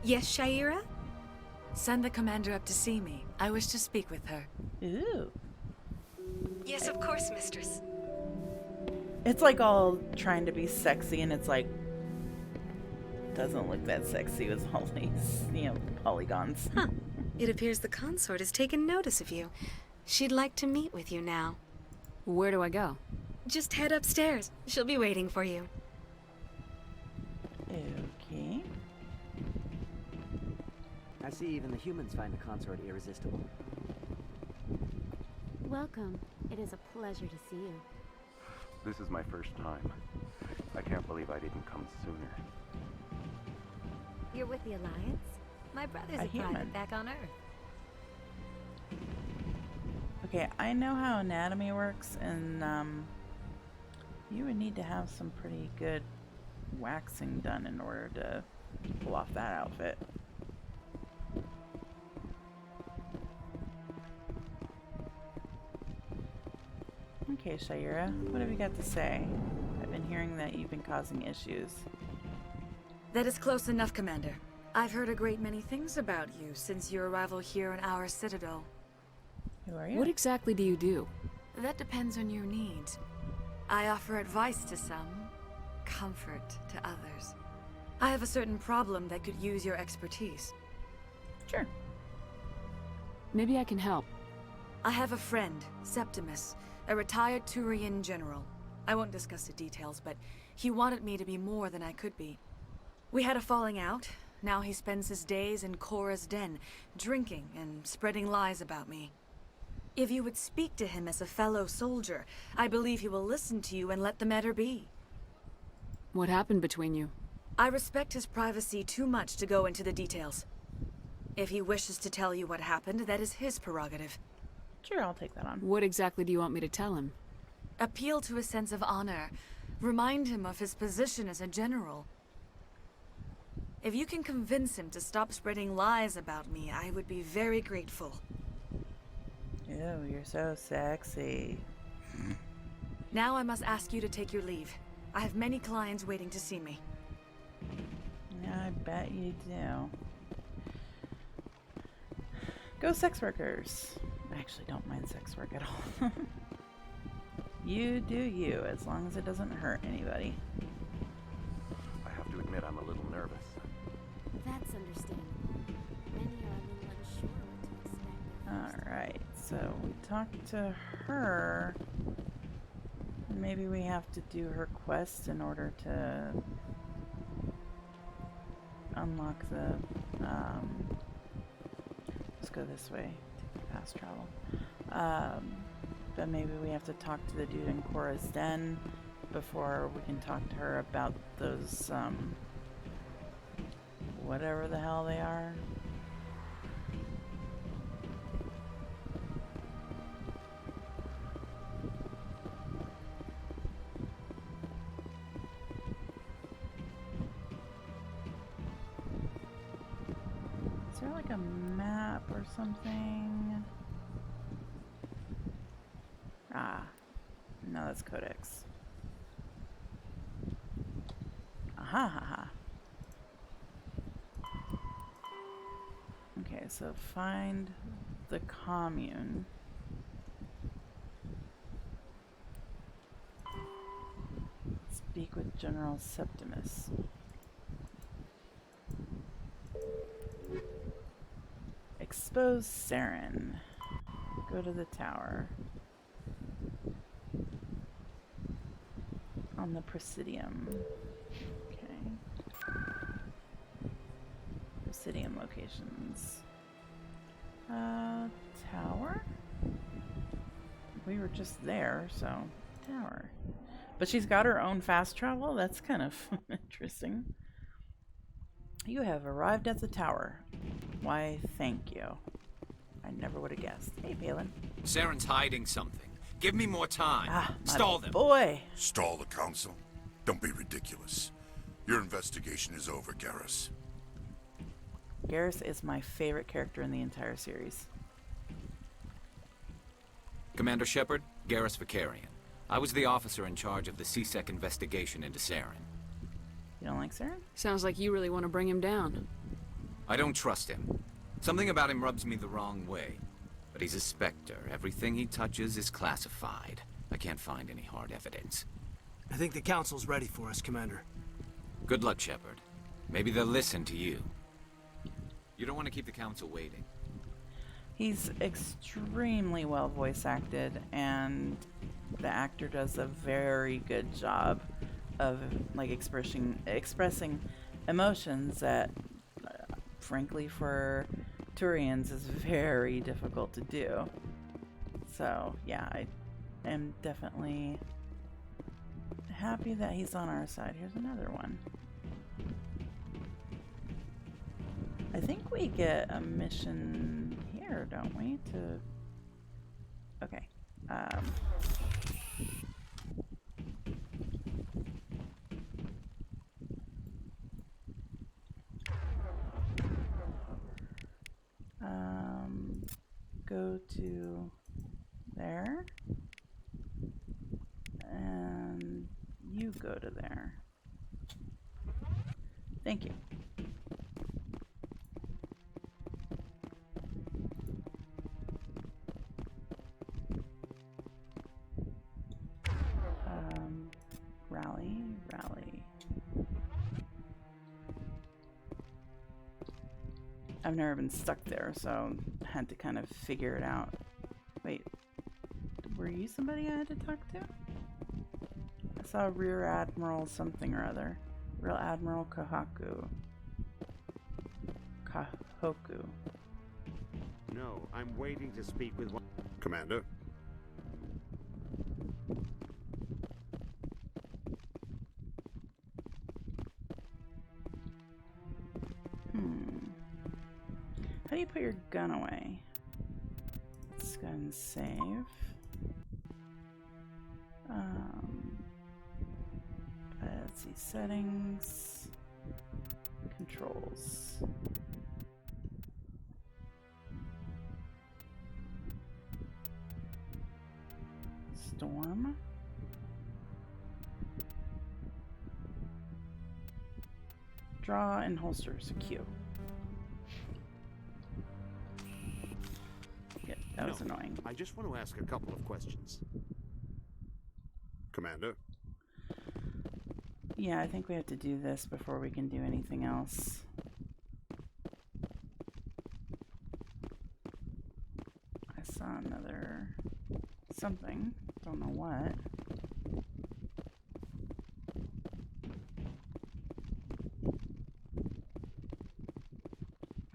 Yes, Ciara? Send the commander up to see me. I wish to speak with her. Ooh. Yes, of course, mistress. It's like all trying to be sexy, and it's like doesn't look that sexy with all these, polygons. Huh. It appears the consort has taken notice of you. She'd like to meet with you now. Where do I go? Just head upstairs. She'll be waiting for you. Okay. I see even the humans find the consort irresistible. Welcome. It is a pleasure to see you. This is my first time. I can't believe I didn't come sooner. You're with the Alliance? My brother's A a human. private back on Earth. Okay, I know how anatomy works, and you would need to have some pretty good waxing done in order to pull off that outfit. Okay, Ciara, what have you got to say? I've been hearing that you've been causing issues. That is close enough, Commander. I've heard a great many things about you since your arrival here in our Citadel. Who are you? What exactly do you do? That depends on your needs. I offer advice to some, comfort to others. I have a certain problem that could use your expertise. Sure. Maybe I can help. I have a friend, Septimus, a retired Turian general. I won't discuss the details, but he wanted me to be more than I could be. We had a falling out. Now he spends his days in Cora's den, drinking and spreading lies about me. If you would speak to him as a fellow soldier, I believe he will listen to you and let the matter be. What happened between you? I respect his privacy too much to go into the details. If he wishes to tell you what happened, that is his prerogative. Sure, I'll take that on. What exactly do you want me to tell him? Appeal to his sense of honor. Remind him of his position as a general. If you can convince him to stop spreading lies about me, I would be very grateful. Ew, you're so sexy. Now I must ask you to take your leave. I have many clients waiting to see me. Yeah, I bet you do. Go sex workers. I actually don't mind sex work at all. You do you, as long as it doesn't hurt anybody. I have to admit I'm a little nervous. That's understandable. Many are a little unsure what to expect. Alright, so we talked to her. Maybe we have to do her quest in order to unlock the, let's go this way, take the fast travel. But maybe we have to talk to the dude in Cora's den before we can talk to her about those, whatever the hell they are. Is there like a map or something? Ah, no, that's Codex. Aha, ha, ha. Okay, so find the commune. Speak with General Septimus. Expose Saren. Go to the tower. On the Presidium. Okay. Presidium locations. Tower? We were just there, so tower. But she's got her own fast travel? That's kind of interesting. You have arrived at the tower. Why, thank you. I never would have guessed. Hey, Palin. Saren's hiding something. Give me more time. Ah, Stall them. Boy. Stall the council? Don't be ridiculous. Your investigation is over, Garrus. Garrus is my favorite character in the entire series. Commander Shepard, Garrus Vicarian. I was the officer in charge of the CSEC investigation into Saren. You don't like Saren? Sounds like you really want to bring him down. I don't trust him. Something about him rubs me the wrong way. But he's a Spectre. Everything he touches is classified. I can't find any hard evidence. I think the council's ready for us, Commander. Good luck, Shepard. Maybe they'll listen to you. You don't want to keep the council waiting. He's extremely well voice acted, and the actor does a very good job of like expressing emotions that, frankly, for Turians is very difficult to do. So yeah, I am definitely happy that he's on our side. Here's another one. I think we get a mission here, don't we? Okay. Go to there. And you go to there. Thank you. Rally. I've never been stuck there, so I had to kind of figure it out. Wait, were you somebody I had to talk to? I saw Rear Admiral something or other. Rear Admiral Kahoku. No, I'm waiting to speak with one... Commander? How do you put your gun away? Let's go and save. Let's see, settings, controls. Storm. Draw and holsters, Q. Yeah, that was annoying. I just want to ask a couple of questions. Commander? Yeah, I think we have to do this before we can do anything else. I saw another something. Don't know what.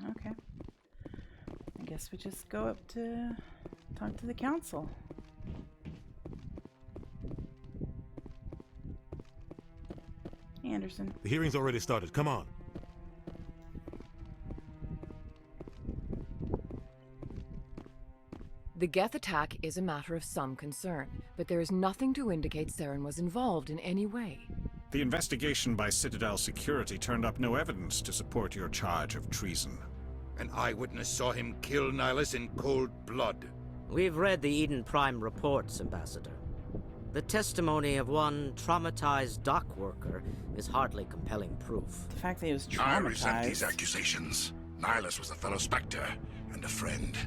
Okay. I guess we just go up to talk to the council. Anderson. The hearing's already started. Come on. The Geth attack is a matter of some concern, but there is nothing to indicate Saren was involved in any way. The investigation by Citadel security turned up no evidence to support your charge of treason. An eyewitness saw him kill Nihilus in cold blood. We've read the Eden Prime reports, Ambassador. The testimony of one traumatized dock worker is hardly compelling proof. The fact that he was traumatized. I resent these accusations. Nihilus was a fellow Spectre and a friend.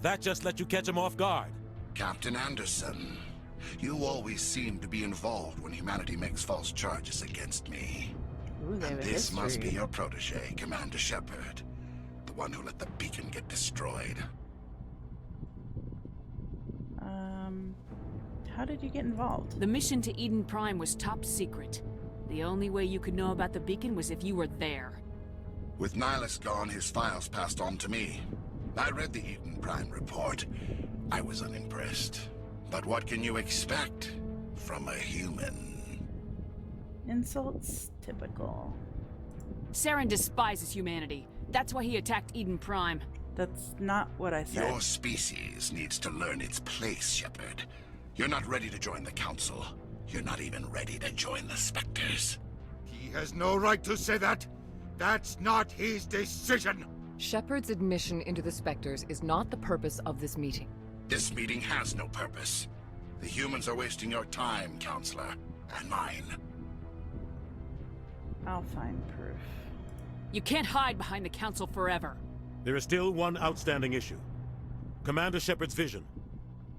That just let you catch him off guard. Captain Anderson, you always seem to be involved when humanity makes false charges against me. Ooh, and this must be your protege, Commander Shepard. The one who let the beacon get destroyed. How did you get involved? The mission to Eden Prime was top secret. The only way you could know about the beacon was if you were there. With Nihilus gone, his files passed on to me. I read the Eden Prime report. I was unimpressed. But what can you expect from a human? Insults, typical. Saren despises humanity. That's why he attacked Eden Prime. That's not what I said. Your species needs to learn its place, Shepard. You're not ready to join the Council. You're not even ready to join the Spectres. He has no right to say that. That's not his decision. Shepard's admission into the Spectres is not the purpose of this meeting. This meeting has no purpose. The humans are wasting your time, Counselor, and mine. I'll find proof. You can't hide behind the Council forever. There is still one outstanding issue. Commander Shepard's vision.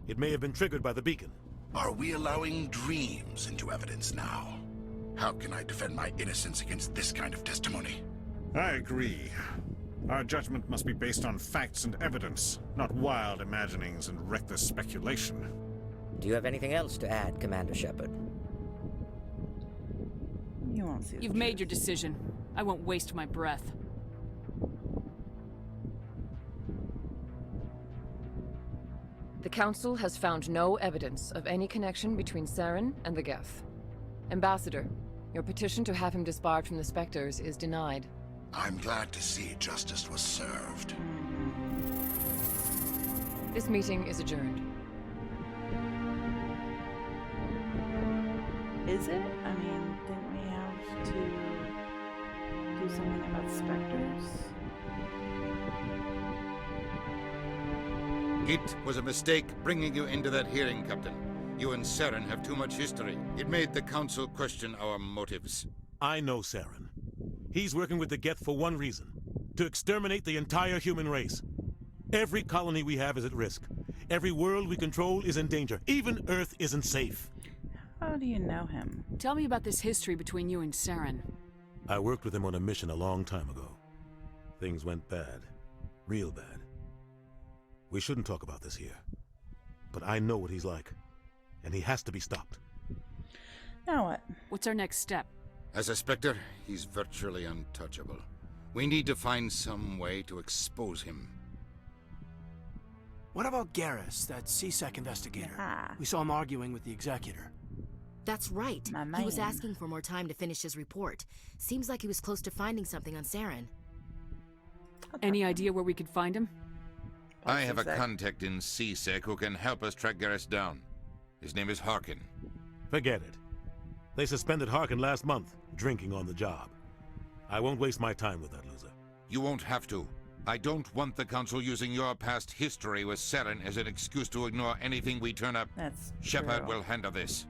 It may have been triggered by the beacon. Are we allowing dreams into evidence now? How can I defend my innocence against this kind of testimony? I agree. Our judgment must be based on facts and evidence, not wild imaginings and reckless speculation. Do you have anything else to add, Commander Shepard? You won't see. You've made your decision. I won't waste my breath. The Council has found no evidence of any connection between Saren and the Geth. Ambassador, your petition to have him disbarred from the Spectres is denied. I'm glad to see justice was served. This meeting is adjourned. Is it? I mean, didn't we have to do something about specters? It was a mistake bringing you into that hearing, Captain. You and Saren have too much history. It made the Council question our motives. I know Saren. He's working with the Geth for one reason: to exterminate the entire human race. Every colony we have is at risk. Every world we control is in danger. Even Earth isn't safe. How do you know him? Tell me about this history between you and Saren. I worked with him on a mission a long time ago. Things went bad. Real bad. We shouldn't talk about this here. But I know what he's like. And he has to be stopped. Now what? What's our next step? As a Spectre, he's virtually untouchable. We need to find some way to expose him. What about Garrus, that CSEC investigator? We saw him arguing with the Executor. That's right. He was asking for more time to finish his report. Seems like he was close to finding something on Saren. Any idea where we could find him? I have a contact in CSEC who can help us track Garrus down. His name is Harkin. Forget it. They suspended Harkin last month, drinking on the job. I won't waste my time with that loser. You won't have to. I don't want the Council using your past history with Saren as an excuse to ignore anything we turn up. That's Shepard true. will handle this.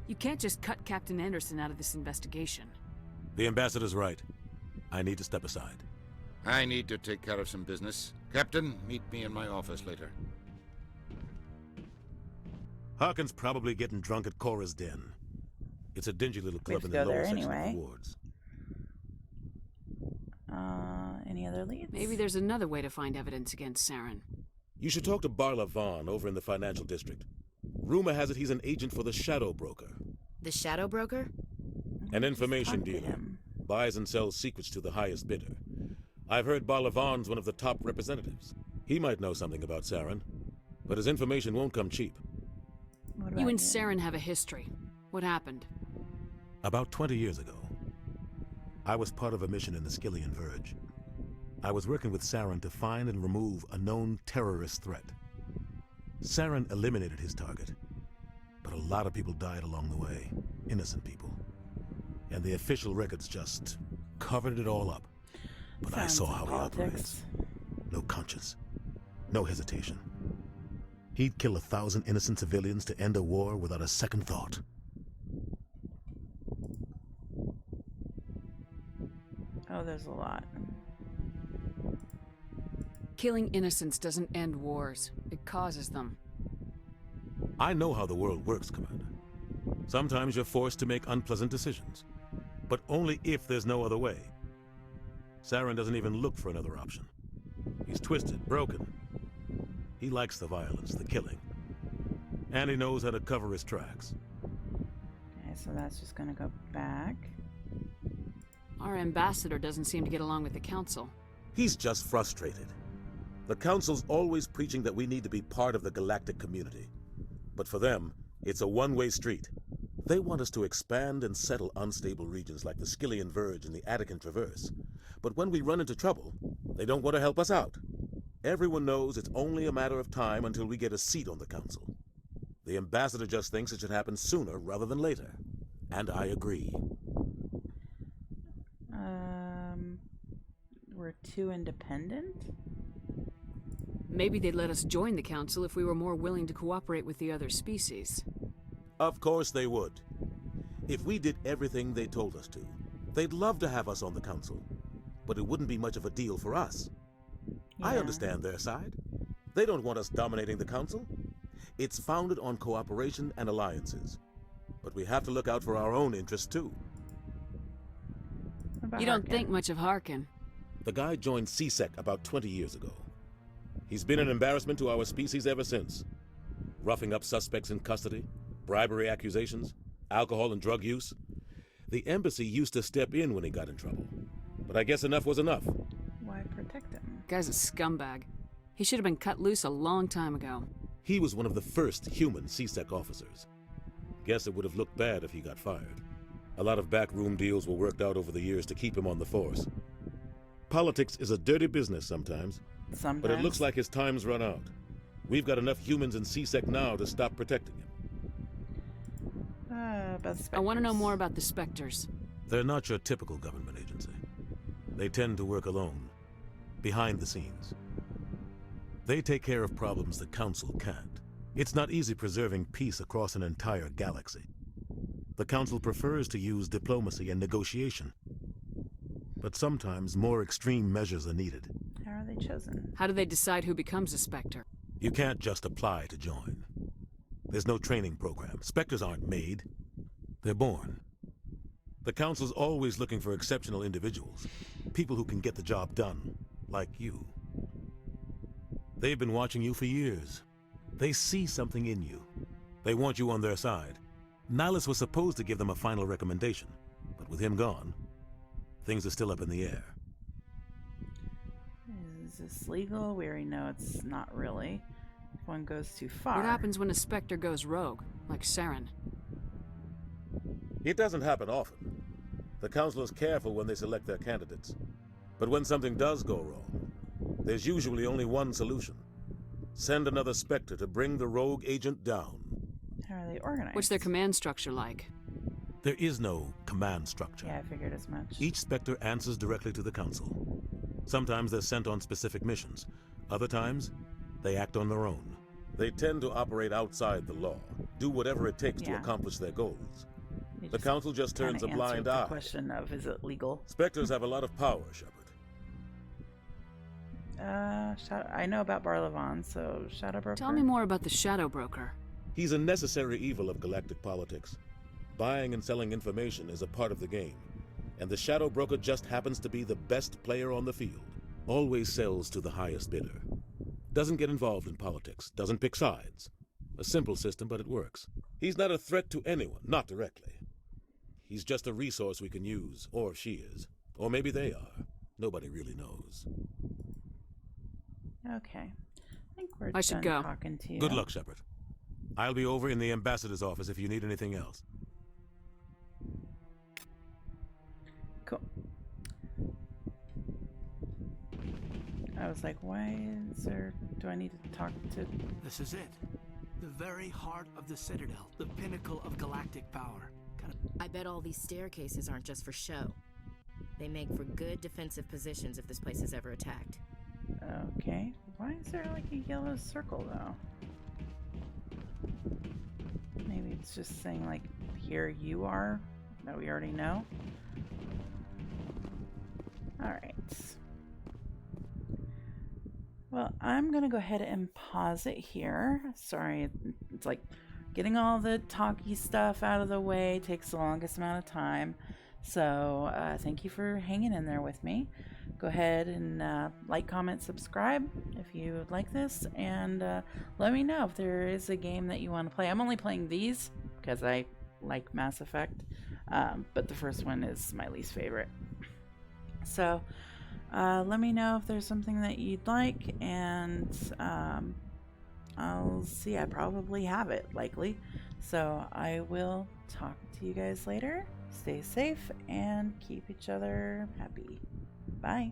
You can't just cut Captain Anderson out of this investigation. The Ambassador's right. I need to step aside. I need to take care of some business. Captain, meet me in my office later. Harkin's probably getting drunk at Cora's Den. It's a dingy little club in the go lower there section anyway. of the wards. Any other leads? Maybe there's another way to find evidence against Saren. You should talk to Barla Vaughn over in the financial district. Rumor has it he's an agent for the Shadow Broker. The Shadow Broker? An information dealer. Buys and sells secrets to the highest bidder. I've heard Barla Vaughn's one of the top representatives. He might know something about Saren, but his information won't come cheap. You and Saren have a history. What happened? About 20 years ago, I was part of a mission in the Skillian Verge. I was working with Saren to find and remove a known terrorist threat. Saren eliminated his target, but a lot of people died along the way, innocent people. And the official records just covered it all up. But I saw how he operates. No conscience, no hesitation. He'd kill 1,000 innocent civilians to end a war without a second thought. Oh, there's a lot. Killing innocents doesn't end wars. It causes them. I know how the world works, Commander. Sometimes you're forced to make unpleasant decisions, but only if there's no other way. Saren doesn't even look for another option. He's twisted, broken. He likes the violence, the killing. And he knows how to cover his tracks. Okay, so that's just gonna go back. Our ambassador doesn't seem to get along with the Council. He's just frustrated. The Council's always preaching that we need to be part of the galactic community. But for them, it's a one-way street. They want us to expand and settle unstable regions like the Skillian Verge and the Attican Traverse. But when we run into trouble, they don't want to help us out. Everyone knows it's only a matter of time until we get a seat on the Council. The Ambassador just thinks it should happen sooner rather than later. And I agree. We're too independent? Maybe they'd let us join the Council if we were more willing to cooperate with the other species. Of course they would. If we did everything they told us to, they'd love to have us on the Council. But it wouldn't be much of a deal for us. I understand their side. They don't want us dominating the Council. It's founded on cooperation and alliances. But we have to look out for our own interests, too. You don't think much of Harkin? The guy joined CSEC about 20 years ago. He's been an embarrassment to our species ever since. Roughing up suspects in custody, bribery accusations, alcohol and drug use. The embassy used to step in when he got in trouble. But I guess enough was enough. Why protect him? Guy's a scumbag. He should have been cut loose a long time ago. He was one of the first human CSEC officers. Guess it would have looked bad if he got fired. A lot of backroom deals were worked out over the years to keep him on the force. Politics is a dirty business sometimes. But it looks like his time's run out. We've got enough humans in CSEC now to stop protecting him. I want to know more about the Spectres. They're not your typical government agency. They tend to work alone, behind the scenes. They take care of problems the Council can't. It's not easy preserving peace across an entire galaxy. The Council prefers to use diplomacy and negotiation. But sometimes more extreme measures are needed. How are they chosen? How do they decide who becomes a Spectre? You can't just apply to join. There's no training program. Spectres aren't made. They're born. The Council's always looking for exceptional individuals. People who can get the job done, like you. They've been watching you for years. They see something in you. They want you on their side. Nihilus was supposed to give them a final recommendation, but with him gone, things are still up in the air. Is this legal? We already know it's not really. If one goes too far. What happens when a Spectre goes rogue, like Saren? It doesn't happen often. The Council is careful when they select their candidates. But when something does go wrong, there's usually only one solution. Send another Spectre to bring the rogue agent down. How are they organized? What's their command structure like? There is no command structure. Yeah, I figured as much. Each Spectre answers directly to the Council. Sometimes they're sent on specific missions. Other times, they act on their own. They tend to operate outside the law, do whatever it takes to accomplish their goals. The Council just turns a blind eye. The question of, is it legal? Spectres have a lot of power, Shepard. I know about Barlavan, so Shadow Broker? Tell me more about the Shadow Broker. He's a necessary evil of galactic politics. Buying and selling information is a part of the game. And the Shadow Broker just happens to be the best player on the field. Always sells to the highest bidder. Doesn't get involved in politics. Doesn't pick sides. A simple system, but it works. He's not a threat to anyone, not directly. He's just a resource we can use, or she is. Or maybe they are. Nobody really knows. Okay. I think we're I should go. Talking to you. Good luck, Shepard. I'll be over in the ambassador's office if you need anything else. Cool. I was like, why is there... Do I need to talk to... This is it. The very heart of the Citadel. The pinnacle of galactic power. I bet all these staircases aren't just for show. They make for good defensive positions if this place is ever attacked. Okay. Why is there like a yellow circle, though? Maybe it's just saying, like, here you are, that we already know. Alright. Well, I'm gonna go ahead and pause it here. Sorry, it's like getting all the talky stuff out of the way takes the longest amount of time. So, thank you for hanging in there with me. Go ahead and like, comment, subscribe if you like this, and let me know if there is a game that you want to play. I'm only playing these because I like Mass Effect, but the first one is my least favorite. So let me know if there's something that you'd like, and I'll see. I probably have it, likely. So I will talk to you guys later. Stay safe and keep each other happy. Bye.